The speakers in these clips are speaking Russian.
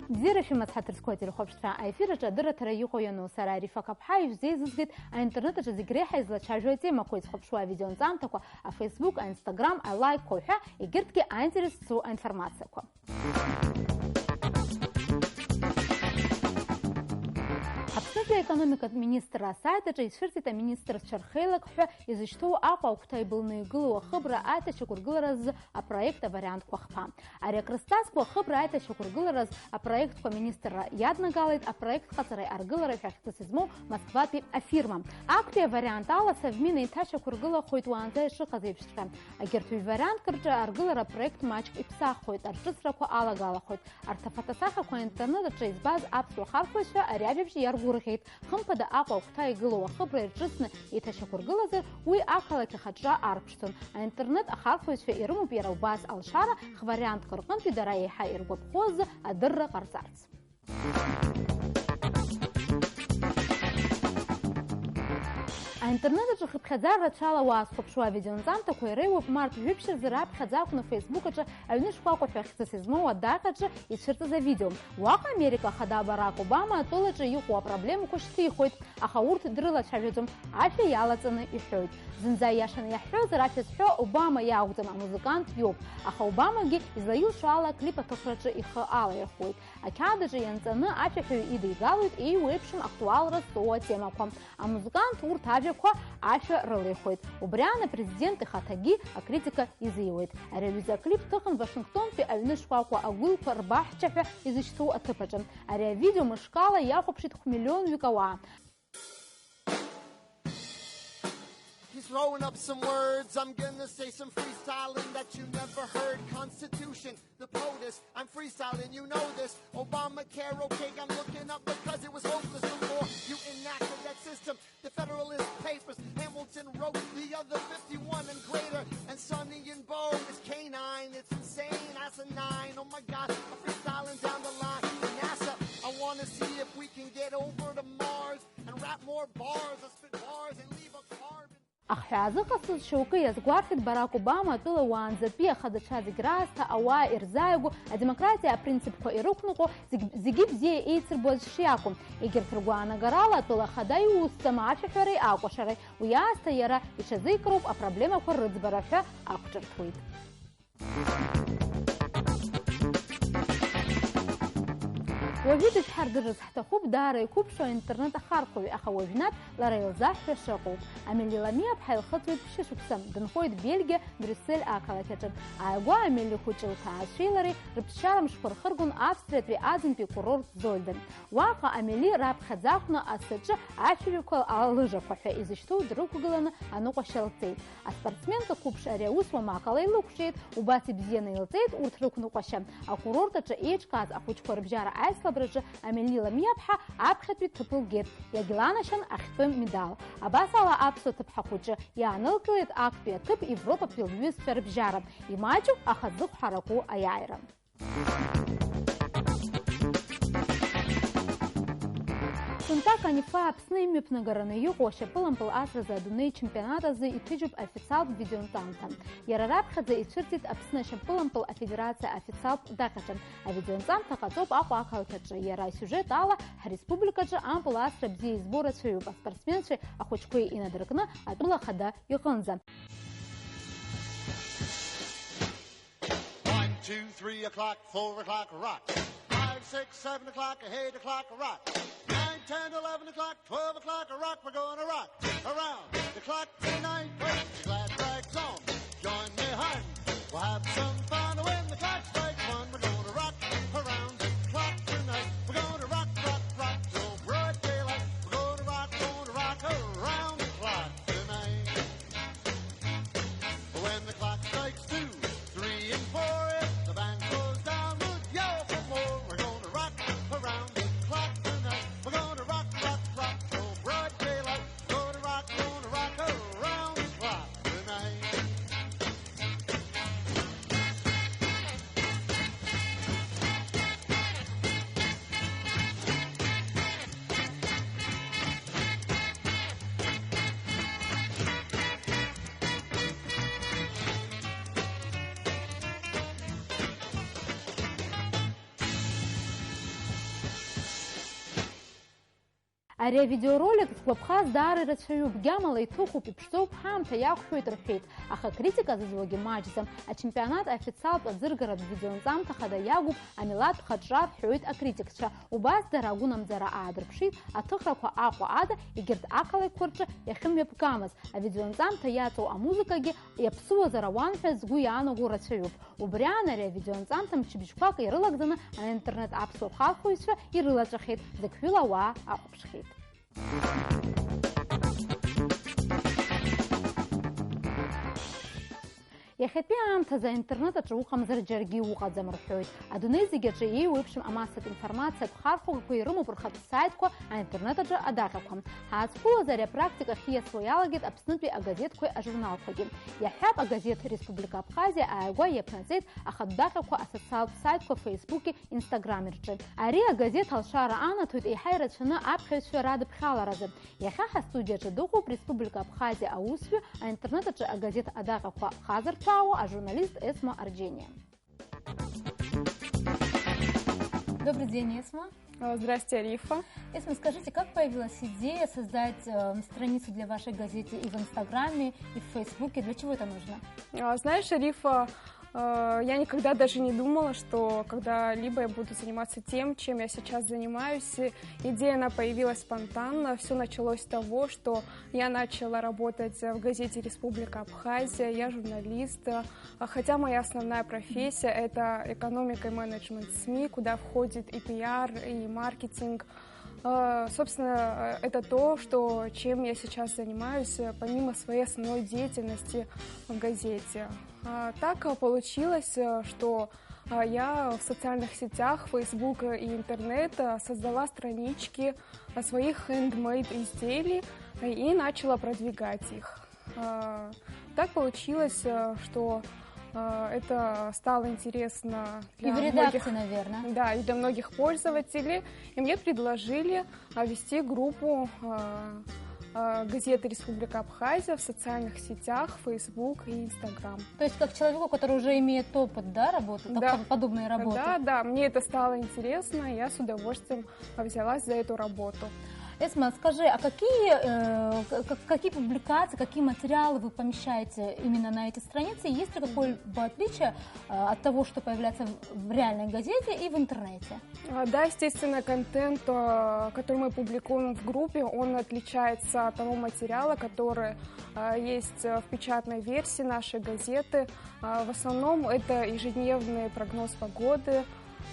Зира фимасхатыр скотер хобштра эфира жадыра тараюхо яну сарари факапхай зезгит а интернет же зигреха излачажует тема кой схопшуа видео зам тако а Facebook, а Instagram, а лайк коха и гиртки а интерес су информация ко. Экономика министра сайта же изширтита министр Чархейлак из что апа uktai был наигло хабра это шукургыл раз а проекта вариант кохпа. А рекрестас по хабра это шукургыл раз а проект ко министра ядна галит а проект который аргылара фактисизму Москва пи афирма. Акте вариант ала совмина и та шукургыла хойт уанзе шиказепшка. А гертуй вариант кырджа аргылара проект мачк и пса хойт аршисра ко ала гала хойт. Артафатасаха ко интернет же избаз апсу харфойша а рябевши яргурхейт. خمپدا آقا وقتای گلو خبر جسن یتشکر گلزر وی آکلا که خدرا آرکشتن اینترنت خالفوش في إيرمو بيرو باس الشارع خبريان كرقن في دراي حير وبخوز الدر قرصارت интернет же хабхазар рачала вас хопшуа видеонзам такой рейв март випшер зараб хазак на Facebook же авниш фако фехтсизмо адака же и черта за видео. Вах Америка хада Барак Обама тола же юху проблему кошти хоть а хаурт дрыла чаведом афи ялацаны и хойт. Зинза яшана яхрё зарафис хё Обама яудам музыкант ёб. А Обама ги излаил шала клипа тохрача и хаала яхойт. А када же янцаны афи хё иды галут и уэпшим актуал растова тема ком. А музыкант ур таве Афа ролихойт. Убряна президент Хатаги, а критика изъявляет. А ревизия клип тыхан Вашингтон пи авниш факу агул парбах чафе изучту атыпачан. А видео мышкала я хопшит миллион векова. He's throwing up some words. I'm gonna say some freestyling that you never heard. Constitution, the POTUS. I'm freestyling, you know this. Obamacare, okay, I'm looking up because it was hopeless before you enacted that system. The Federalist Papers, Hamilton wrote the other 51 and greater. And Sonny and Bo is canine. It's insane, asinine. Oh my God, I'm freestyling down the line. NASA, I wanna see if we can get over to Mars and rap more bars. I spit bars and leave a carbon. أخذ قصة شوقية زغارفت باراك أوباما طلع وانزبيا خد شاذ جراستا أوا إرزايغو الديمقراطية برنسيب كو إيروكنوكو زجيب زي إيتر بوزشياكم إيجر ترجوانا جرالا طلع خدايو استماع في حري أقوى شري ويا استيرا إيش ذكروا أبربلما كرد برافع أكتر تويت. وجدت حرج حتى خوب داري كوب شو إنترنت خارقوي أخوجنات لريل زاح شقوب أميلي لمية بحال خطوة بشيش وكسم دنخويد بيلجا بروسيل أكلا كتن أجوا أميلي خوتشل تعاشيلري ربشار مشكور خرجون أفسرت في أزم في قرور زولدن واقع أميلي راب خزاقنا أسجى عشرة كل على كوفي إزشتو دروكو جلنا أنوق شلتيت أسبرتمين كوب شاريوس ومعقلي لوكشيت وباسي بزينة يلتيت وترك نوقشم أقرور تجيش كاز أخوش كوربجار أسلا أميلي ميابحة أبخت بتبل جيت يجلانشان أخفم مدال أباسالا أبسو تبحقوجة يعنلقلت أكبية تب إوروبا بيلويس فربجارب يماجو أخذوك حركو أيائرم Сунтака нефа псними пнагаранаю още пълен пъл асра за дуней чемпионата за и тижуб официал видеонтанта. Ярараб хадza и чертит апснешен пълен пъл федерация официал дахачан. А видеонтанта хазоб ако акалкача. Яра сюжет ала республикача ампул асра бзи избора свою спортсменши ахочкой и надръкна, а тула хада и хънза. 1, 2, 3 o'clock, 4 o'clock, rock. 5, 6, 7 o'clock, 8 o'clock, rock. 9, 10, 11 o'clock, 12 o'clock, rock. We're gonna rock around the clock tonight. Put your glad rags on, join me hon. We'll have some fun when the clock strikes 1. We're gonna rock around the clock tonight. We're gonna rock, rock, rock till broad daylight. We're gonna rock around the clock tonight. When the clock strikes 2, 3, and 4, if the band goes down, we'll yell for more. We're gonna rock around the clock tonight. We're gonna rock, rock, rock till broad daylight. Gonna rock around the clock tonight. Ари авидеоролик згәаԥхаз даара ирацәаҩуп, гьамала иҭыхуп, иԥшӡоуп, ҳаамҭа иақәшәоит рҳәеит. Аха акритика зызуагьы маҷӡам. Ачемпионат официалтә аӡыргаратә видеоанҵамҭа хада иагуп, амилаҭтә хаҿра рҳәоит акритикцәа. Убас дара агәынамӡара аадырԥшит, аҭыхрақәа Аҟәа ада егьырҭ ақалақьқәа рҿы иахьымҩаԥгамыз. Авидеоанҵамҭа иаҵоу амузыкагьы иаԥсуазар ауан ҳәа згәы иаанаго рацәаҩуп. Убри аан ари авидеоанҵамҭа мчыбжьқәак ирылагӡаны аинтернет аԥсуа халхыҩцәа ирылаҵәахьеит, зықьҩыла ауаа аҟәԥшхьеит. Иахьатәи аамҭазы аинтернет аҿы уҟамзар џьаргьы уҟаӡам рҳәоит. Адунеи зегьы аҿы еиуеиԥшым амассатә информациатә хархәагақәа ирымоуп рхатә сайтқәа аинтернет аҿы адаҟьақәа. Ҳаазқәылаз ари апрактика хиасуа иалагеит Аԥснытәи агазеҭқәеи ажурналқәагьы. Иаҳҳәап, агазеҭ Республика Абхазиа ааигәа иаԥнаҵеит ахатә даҟьақәа асоциалтә сайтқәа Феисбуки, Инстаграми рҿы. Ари агазеҭ алшара анаҭоит еиҳа ирацәаны аԥхьаҩцәа радыԥхьаларазы. Иахьа ҳастудиаҿы дыҟоуп Республика Абхазиа аусҩы, аинтернет аҿы агазеҭ адаҟьақәа хазырҭәаауа, а журналист Эсма Арджения. Добрый день, Эсма. Здравствуйте, Арифа. Эсма, скажите, как появилась идея создать страницу для вашей газеты и в Инстаграме, и в Фейсбуке? Для чего это нужно? Знаешь, Арифа, я никогда даже не думала, что когда-либо я буду заниматься тем, чем я сейчас занимаюсь. Идея, она появилась спонтанно. Все началось с того, что я начала работать в газете «Республика Абхазия». Я журналист, хотя моя основная профессия – это экономика и менеджмент СМИ, куда входит и пиар, и маркетинг. Собственно, это то, чем я сейчас занимаюсь, помимо своей основной деятельности в газете. Так получилось, что я в социальных сетях, Facebook и интернет создала странички своих handmade изделий и начала продвигать их. Так получилось, что это стало интересно для многих, наверное. Да, и для многих пользователей. И мне предложили вести группу газеты «Республика Абхазия» в социальных сетях, Facebook и Instagram. То есть как человеку, который уже имеет опыт, да, работы, да, подобные работы? Да, мне это стало интересно, и я с удовольствием взялась за эту работу. Эсма, скажи, а какие публикации, какие материалы вы помещаете именно на эти страницы? Есть ли какое-либо отличие от того, что появляется в реальной газете и в интернете? Да, естественно, контент, который мы публикуем в группе, он отличается от того материала, который есть в печатной версии нашей газеты. В основном это ежедневный прогноз погоды,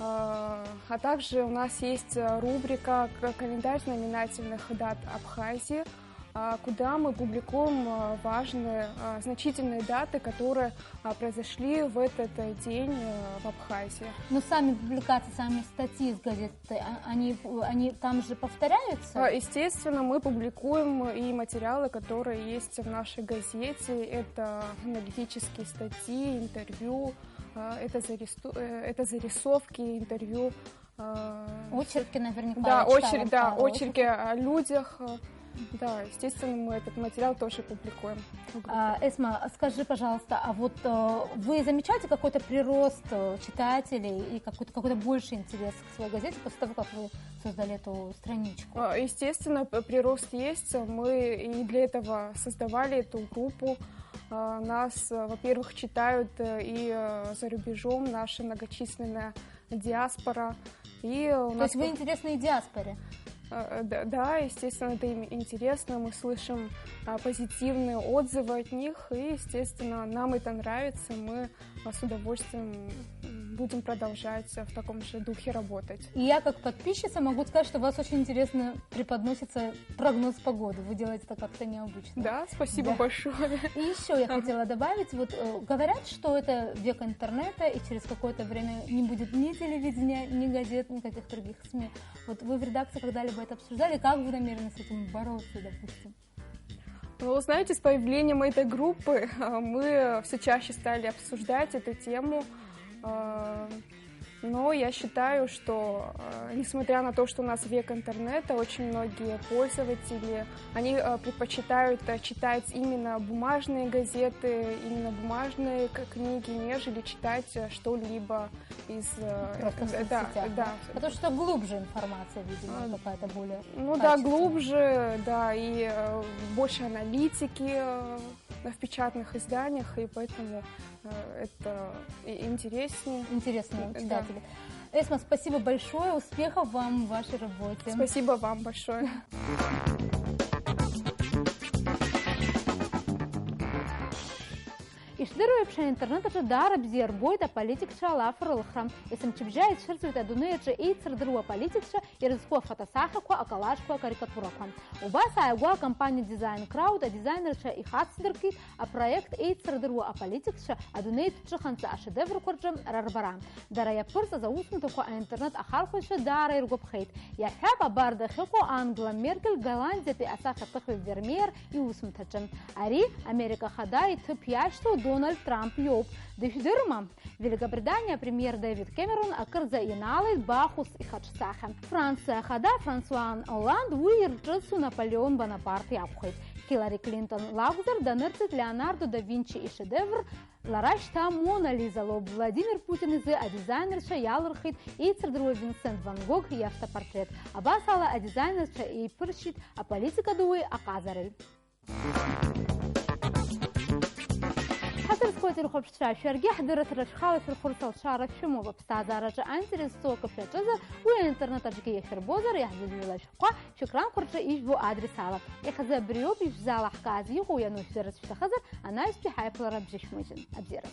а также у нас есть рубрика «Календарь знаменательных дат Абхазии», куда мы публикуем важные, значительные даты, которые произошли в этот день в Абхазии. Но сами публикации, сами статьи из газеты, они там же повторяются? Естественно, мы публикуем и материалы, которые есть в нашей газете. Это аналитические статьи, интервью, это зарисовки, интервью. Очерки наверняка. Да, очерки о людях. Да, естественно, мы этот материал тоже публикуем. Эсма, скажи, пожалуйста, а вот вы замечаете какой-то прирост читателей и какой-то больший интерес к своей газете после того, как вы создали эту страничку? Естественно, прирост есть. Мы и для этого создавали эту группу. Нас, во-первых, читают и за рубежом, наша многочисленная диаспора. То есть вы интересны и диаспоре? Да, естественно, это им интересно, мы слышим позитивные отзывы от них, и, естественно, нам это нравится, мы с удовольствием будем продолжать в таком же духе работать. И я, как подписчица, могу сказать, что у вас очень интересно преподносится прогноз погоды, вы делаете это как-то необычно. Да, спасибо большое. И еще я хотела добавить, вот говорят, что это век интернета, и через какое-то время не будет ни телевидения, ни газет, никаких других СМИ. Вот вы в редакции когда-либо это обсуждали, как вы намерены с этим бороться, допустим? Ну, знаете, с появлением этой группы мы все чаще стали обсуждать эту тему. Но я считаю, что несмотря на то, что у нас век интернета, очень многие пользователи, они предпочитают читать именно бумажные газеты, именно бумажные книги, нежели читать что-либо из... Просто в соцсетях, да? Потому что глубже информация, видимо, какая-то более Ну да, глубже, да, и больше аналитики в печатных изданиях, и поэтому это интереснее. Интересно читатели. Да. Эсма, спасибо большое, успехов вам в вашей работе. Спасибо вам большое. Иштыруепшен интернета дара бзер бойда политикша лафрылхрам. Есім чіпжайт шырцуйта дунеячы и цырдыруа политикша и рызко фотосахаку акалашку карикатуракам. Уба сайгуа компания Design Crowd, а дизайнерша и хатсдырки, а проект и цырдыруа политикша, а дунейт чыханца а шедевр корджам рарбара. Дара я пырса за усмутуху а интернет ахархуша дара иргубхейт. Я хяба барда хеку Ангела Меркель, Голландия ты асаха тахви вермер и усмутачам. Ари Америка хадай тып яшту Дональд Трамп йоп. Дыхдырма. Великобритания премьер Дэвид Кэмерон акырза иналый Бахус и Хачсаха. Франция хада Франсуан Олланд уирджасу Наполеон Бонапарт япхайт. Хиллари Клинтон Лавзер данырцит Леонардо да Винчи и шедевр Ларашта Мона Лиза Лоб. Владимир Путин из а дизайнерша ялырхит и цирдруа Винсент Ван Гог и автопортрет. Абасала а дизайнерша и пырщит а политика дуы аказарель. Скотер хопшта шерги حضرت رشخاوي في الخرصة الشارة شمو ببستازة رجع أنتري السوق في الجزر والإنترنت أجيكي يخير بوزر يحجز ولا شقة شكرا كرشة إيجبو أدري سالة إخذ بريوب يفزال حكازي وينوش درس في تخزر أنا يشتي حيبل ربجيش مجن أبزيرس